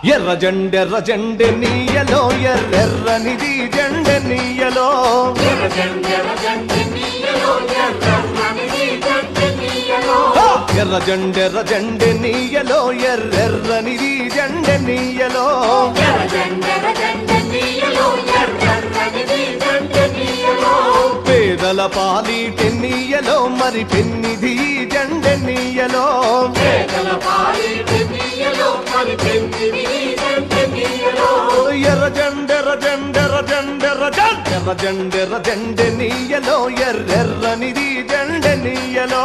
ఎర్ర జెండె నీయలో ఎర్రెర్రనిది జెండె నీయలో ఎర్ర జెండె నీయలో ఎర్రెర్రనిది జెండె నీయలో పేదల పాలిటెన్నీయలో మరి పెన్నిధి జెండె నీయలో ఎర్ర జెండె నీయలో ఎర్రెర్రనిది జెండె నీయలో